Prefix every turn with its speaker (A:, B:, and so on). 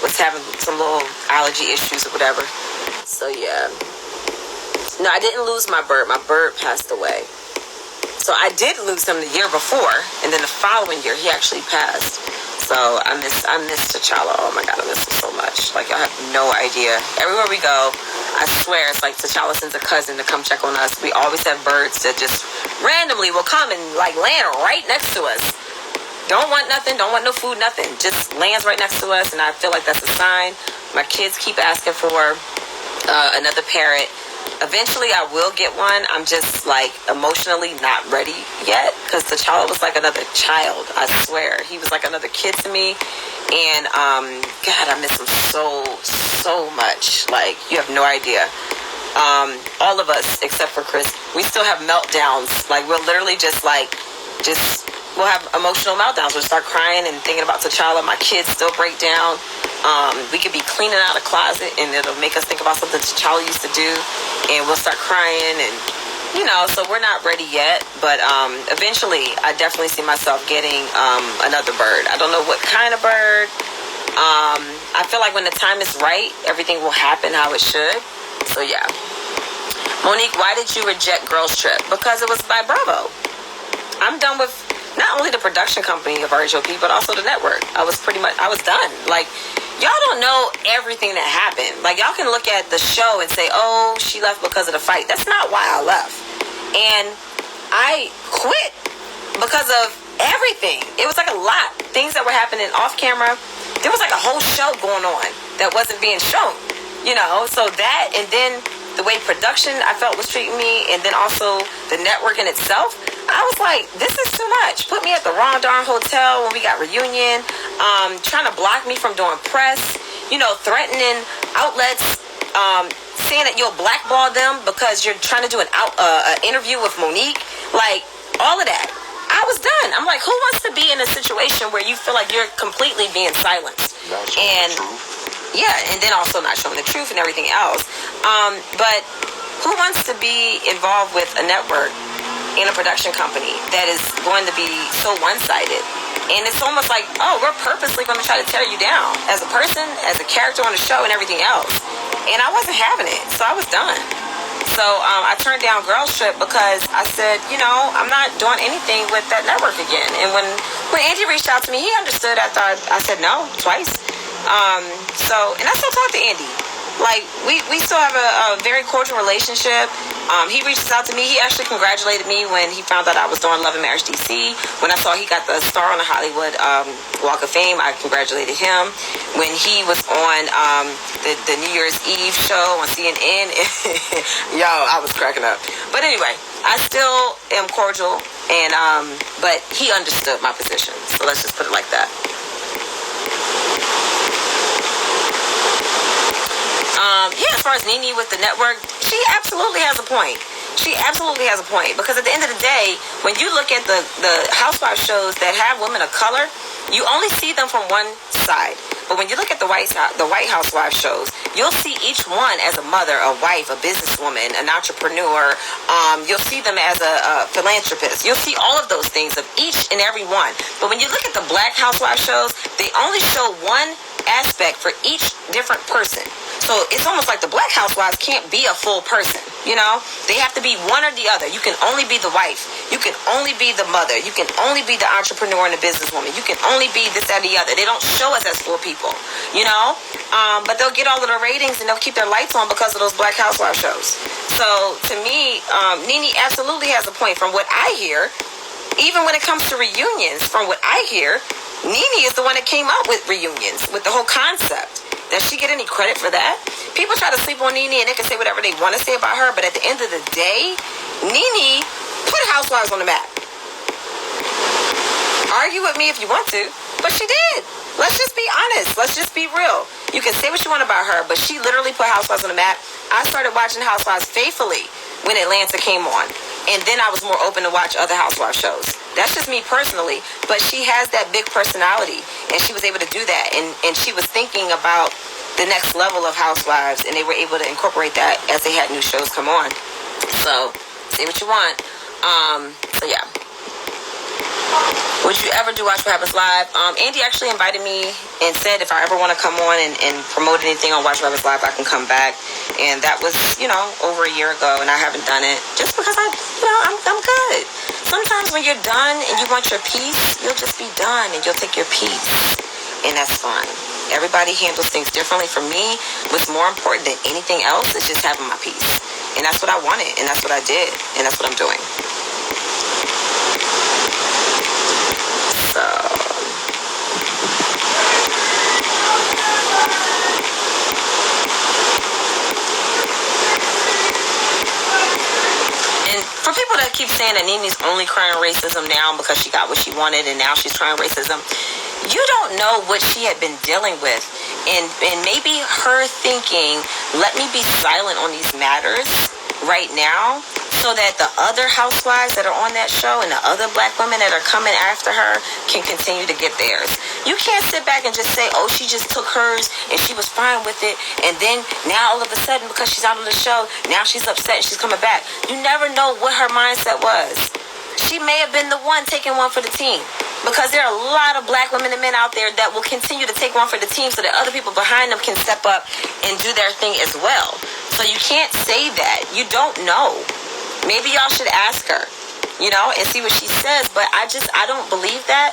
A: Was having some little allergy issues or whatever. So yeah. No, I didn't lose my bird. My bird passed away. So I did lose him the year before, and then the following year he actually passed. So I miss T'Challa. Oh my God, I miss him so much. Like, I have no idea. Everywhere we go, I swear it's like T'Challa sends a cousin to come check on us. We always have birds that just randomly will come and like land right next to us. Don't want nothing, don't want no food, nothing. Just lands right next to us, and I feel like that's a sign. My kids keep asking for another parrot. Eventually I will get one. I'm just like emotionally not ready yet, because T'Challa was like another child. I swear, he was like another kid to me. And God, I miss him so much. Like, you have no idea. All of us except for Chris, we still have meltdowns. Like, we'll literally we'll have emotional meltdowns. We'll start crying and thinking about T'Challa. My kids still break down. We could be cleaning out a closet and it'll make us think about something T'Challa used to do, and we'll start crying. And so we're not ready yet, but eventually I definitely see myself getting another bird. I don't know what kind of bird. I feel like when the time is right, everything will happen how it should. So yeah. Monique, why did you reject Girls Trip? Because it was by Bravo. I'm done with not only the production company of RHOP, but also the network. I was done. Like, y'all don't know everything that happened. Like, y'all can look at the show and say, oh, she left because of the fight. That's not why I left. And I quit because of everything. It was like a lot. Things that were happening off camera. There was like a whole show going on that wasn't being shown. So that, and then the way production I felt was treating me, and then also the network in itself, I was like, this is too much. Put me at the wrong darn hotel when we got reunion, trying to block me from doing press, threatening outlets, saying that you'll blackball them because you're trying to do an interview with Monique. Like, all of that. I was done. I'm like, who wants to be in a situation where you feel like you're completely being silenced? And yeah, and then also not showing the truth and everything else. But who wants to be involved with a network in a production company that is going to be so one-sided? And it's almost like, oh, we're purposely going to try to tear you down as a person, as a character on the show, and everything else. And I wasn't having it, so I was done. So I turned down Girls Trip because I said, I'm not doing anything with that network again. And when Andy reached out to me, he understood after I said no twice. And I still talk to Andy. Like, we still have a very cordial relationship. He reaches out to me. He actually congratulated me when he found out I was doing Love and Marriage DC. When I saw he got the star on the Hollywood Walk of Fame, I congratulated him. When he was on the New Year's Eve show on CNN, yo, I was cracking up. But anyway, I still am cordial, and but he understood my position. So let's just put it like that. As far as Nene with the network, she absolutely has a point. She absolutely has a point, because at the end of the day, when you look at the housewives shows that have women of color, you only see them from one side. But when you look at the White Housewives shows, you'll see each one as a mother, a wife, a businesswoman, an entrepreneur. You'll see them as a philanthropist. You'll see all of those things of each and every one. But when you look at the Black Housewives shows, they only show one aspect for each different person. So it's almost like the Black Housewives can't be a full person, They have to be one or the other. You can only be the wife. You can only be the mother. You can only be the entrepreneur and the businesswoman. You can only be this, that, and the other. They don't show us as full people, But they'll get all of the ratings and they'll keep their lights on because of those Black Housewives shows. So to me, Nene absolutely has a point. From what I hear, even when it comes to reunions, from what I hear, Nene is the one that came up with reunions, with the whole concept. Does she get any credit for that? People try to sleep on Nene and they can say whatever they want to say about her, but at the end of the day, Nene put Housewives on the map. Argue with me if you want to, but she did. Let's just be honest. Let's just be real. You can say what you want about her, but she literally put Housewives on the map. I started watching Housewives faithfully when Atlanta came on, and then I was more open to watch other Housewives shows. That's just me personally, but she has that big personality, and she was able to do that, and she was thinking about the next level of Housewives, and they were able to incorporate that as they had new shows come on. So, say what you want. So yeah. Would you ever do Watch What Happens Live? Andy actually invited me and said if I ever want to come on and promote anything on Watch What Happens Live, I can come back. And that was, over a year ago, and I haven't done it just because I'm good. Sometimes when you're done and you want your peace, you'll just be done and you'll take your peace. And that's fine. Everybody handles things differently. For me, what's more important than anything else is just having my peace. And that's what I wanted, and that's what I did, and that's what I'm doing. So, and for people that keep saying that Nene's only crying racism now because she got what she wanted and now she's crying racism, you don't know what she had been dealing with. And maybe her thinking, let me be silent on these matters right now so that the other housewives that are on that show and the other black women that are coming after her can continue to get theirs. You can't sit back and just say, oh, she just took hers and she was fine with it, and then now all of a sudden because she's out on the show, now she's upset and she's coming back. You never know what her mindset was. She may have been the one taking one for the team, because there are a lot of black women and men out there that will continue to take one for the team so that other people behind them can step up and do their thing as well. So you can't say that. You don't know. Maybe y'all should ask her, and see what she says. But I don't believe that.